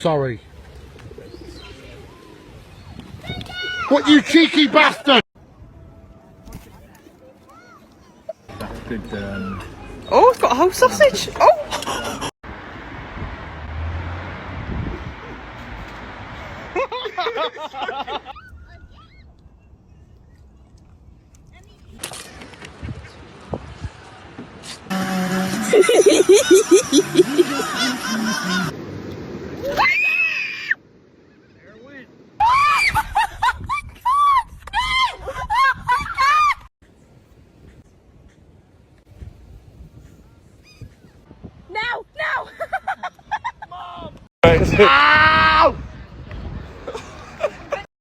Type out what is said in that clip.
Sorry. What, you cheeky bastard! That's good. Oh, it's got a whole sausage. Oh! Mom!